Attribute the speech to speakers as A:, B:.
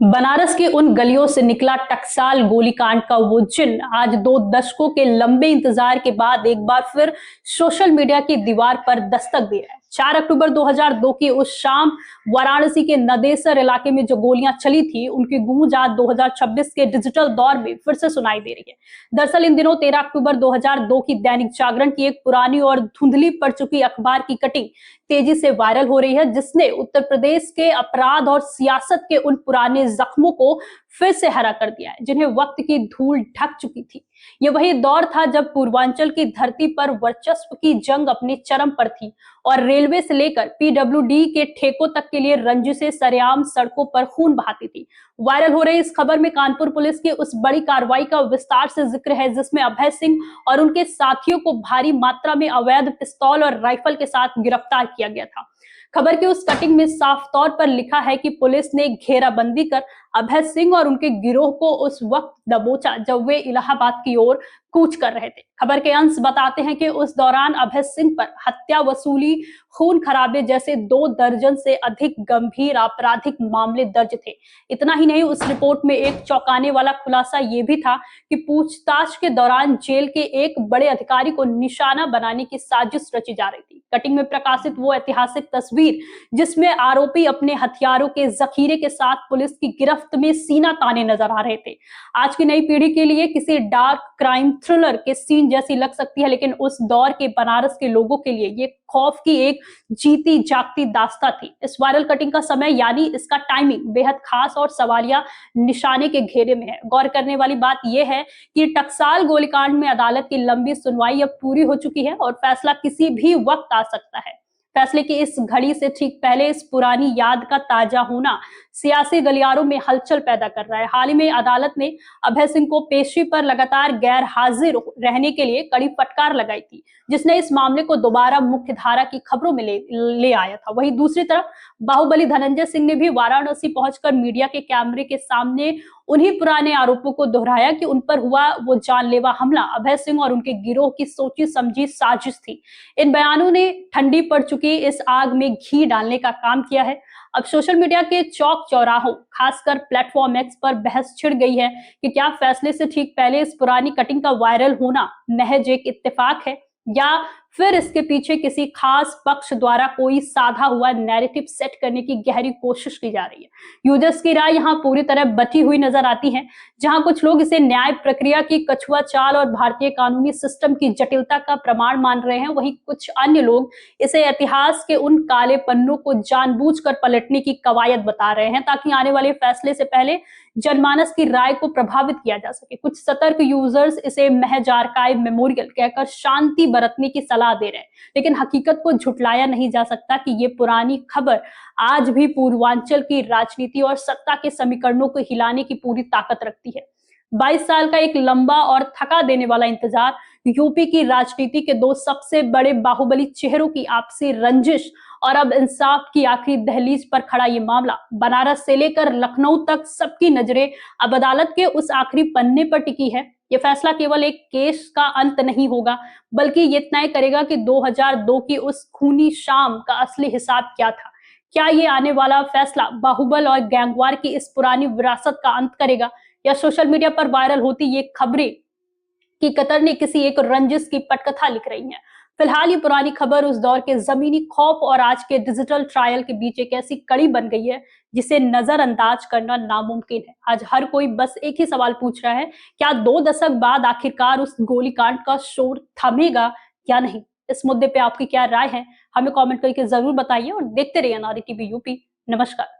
A: बनारस के उन गलियों से निकला टकसाल गोलीकांड का वो चिन्ह आज 2 दशकों के लंबे इंतजार के बाद एक बार फिर सोशल मीडिया की दीवार पर दस्तक दे रहा है। 4 अक्टूबर 2002 की उस शाम वाराणसी के नदेसर इलाके में जो गोलियां चली थी, उनकी गूंज आज 2026 के डिजिटल दौर में फिर से सुनाई दे रही है। दरअसल इन दिनों 13 अक्टूबर 2002 की दैनिक जागरण की एक पुरानी और धुंधली पड़ चुकी अखबार की कटिंग तेजी से वायरल हो रही है, जिसने उत्तर प्रदेश के अपराध और सियासत के उन पुराने जख्मों को फिर से हरा कर दिया है, जिन्हें वक्त की धूल ढक चुकी थी। यह वही दौर था जब पूर्वांचल की धरती पर वर्चस्व की जंग अपने चरम पर थी और रेलवे से लेकर पीडब्ल्यूडी के ठेकों तक के लिए रंजिशें सरेआम सड़कों पर खून बहाती थी। वायरल हो रही इस खबर में कानपुर पुलिस की उस बड़ी कार्रवाई का विस्तार से जिक्र है, जिसमें अभय सिंह और उनके साथियों को भारी मात्रा में अवैध पिस्तौल और राइफल के साथ गिरफ्तार किया गया था। खबर की उस कटिंग में साफ तौर पर लिखा है कि पुलिस ने घेराबंदी कर अभय सिंह और उनके गिरोह को उस वक्त दबोचा जब वे इलाहाबाद की ओर कूच कर रहे थे। खबर के अंश बताते हैं कि उस दौरान अभय सिंह पर हत्या, वसूली, खून खराबे जैसे 2 दर्जन से अधिक गंभीर आपराधिक मामले दर्ज थे। इतना ही नहीं, उस रिपोर्ट में एक चौंकाने वाला खुलासा यह भी था कि पूछताछ के दौरान जेल के एक बड़े अधिकारी को निशाना बनाने की साजिश रची जा रही थी। कटिंग में प्रकाशित वो ऐतिहासिक तस्वीर जिसमें आरोपी अपने हथियारों के जखीरे के साथ पुलिस की गिरफ्त में सीना ताने नजर आ रहे थे, आज की नई पीढ़ी के लिए किसी डार्क क्राइम थ्रिलर के सीन जैसी लग सकती है, लेकिन उस दौर के बनारस के लोगों के लिए ये खौफ की एक जीती जागती दास्तां थी। इस वायरल कटिंग का समय यानी इसका टाइमिंग बेहद खास और सवालिया निशाने के घेरे में है। गौर करने वाली बात यह है कि टकसाल गोलीकांड में अदालत की लंबी सुनवाई अब पूरी हो चुकी है और फैसला किसी भी वक्त आ सकता है। फैसले की इस घड़ी से ठीक पहले इस पुरानी याद का ताजा होना सियासी गलियारों में हलचल पैदा कर रहा है। हाल ही में अदालत ने अभय सिंह को पेशी पर लगातार गैर हाजिर रहने के लिए कड़ी फटकार लगाई थी, जिसने इस मामले को दोबारा मुख्य धारा की खबरों में ले आया था। वहीं दूसरी तरफ बाहुबली धनंजय सिंह ने भी वाराणसी पहुंचकर मीडिया के कैमरे के सामने उन्हीं पुराने आरोपों को दोहराया कि उन पर हुआ वो जानलेवा हमला अभय सिंह और उनके गिरोह की सोची समझी साजिश थी। इन बयानों ने ठंडी पड़ चुकी इस आग में घी डालने का काम किया है। अब सोशल मीडिया के चौक चौराहों, खासकर प्लेटफॉर्म एक्स पर बहस छिड़ गई है कि क्या फैसले से ठीक पहले इस पुरानी कटिंग का वायरल होना महज एक इत्तेफाक है या फिर इसके पीछे किसी खास पक्ष द्वारा कोई साधा हुआ नैरेटिव सेट करने की गहरी कोशिश की जा रही है। यूजर्स की राय यहाँ पूरी तरह बटी हुई नजर आती है। जहां कुछ लोग इसे न्याय प्रक्रिया की कछुआ चाल और भारतीय कानूनी सिस्टम की जटिलता का प्रमाण मान रहे हैं, वहीं कुछ अन्य लोग इसे इतिहास के उन काले पन्नों को जानबूझकर पलटने की कवायद बता रहे हैं ताकि आने वाले फैसले से पहले जनमानस की राय को प्रभावित किया जा सके। कुछ सतर्क यूजर्स इसे महज आर्काइव मेमोरियल कहकर शांति बरतने की सलाह दे रहे हैं, लेकिन हकीकत को झुटलाया नहीं जा सकता कि ये पुरानी खबर आज भी पूर्वांचल की राजनीति और सत्ता के समीकरणों को हिलाने की पूरी ताकत रखती है। 22 साल का एक लंबा और थका देने वाला इंतजार, यूपी की राजनीति के 2 सबसे बड़े बाहुबली चेहरों की आपसी रंजिश और अब इंसाफ की आखिरी दहलीज पर खड़ा ये मामला, बनारस से लेकर लखनऊ तक सबकी नजरें अब अदालत के उस आखिरी पन्ने पर टिकी है। ये फैसला केवल एक केस का अंत नहीं होगा, बल्कि ये तय करेगा कि 2002 की उस खूनी शाम का असली हिसाब क्या था। क्या ये आने वाला फैसला बाहुबल और गैंगवार की इस पुरानी विरासत का अंत करेगा या सोशल मीडिया पर वायरल होती ये खबरें की कतरनी किसी एक रंजिश की पटकथा लिख रही हैं। फिलहाल ये पुरानी खबर उस दौर के जमीनी खौफ और आज के डिजिटल ट्रायल के बीच एक ऐसी कड़ी बन गई है जिसे नजरअंदाज करना नामुमकिन है। आज हर कोई बस एक ही सवाल पूछ रहा है, क्या 2 दशक बाद आखिरकार उस गोलीकांड का शोर थमेगा या नहीं? इस मुद्दे पे आपकी क्या राय है? हमें कमेंट करके जरूर बताइए और देखते रहिए नारी टीवी यूपी। नमस्कार।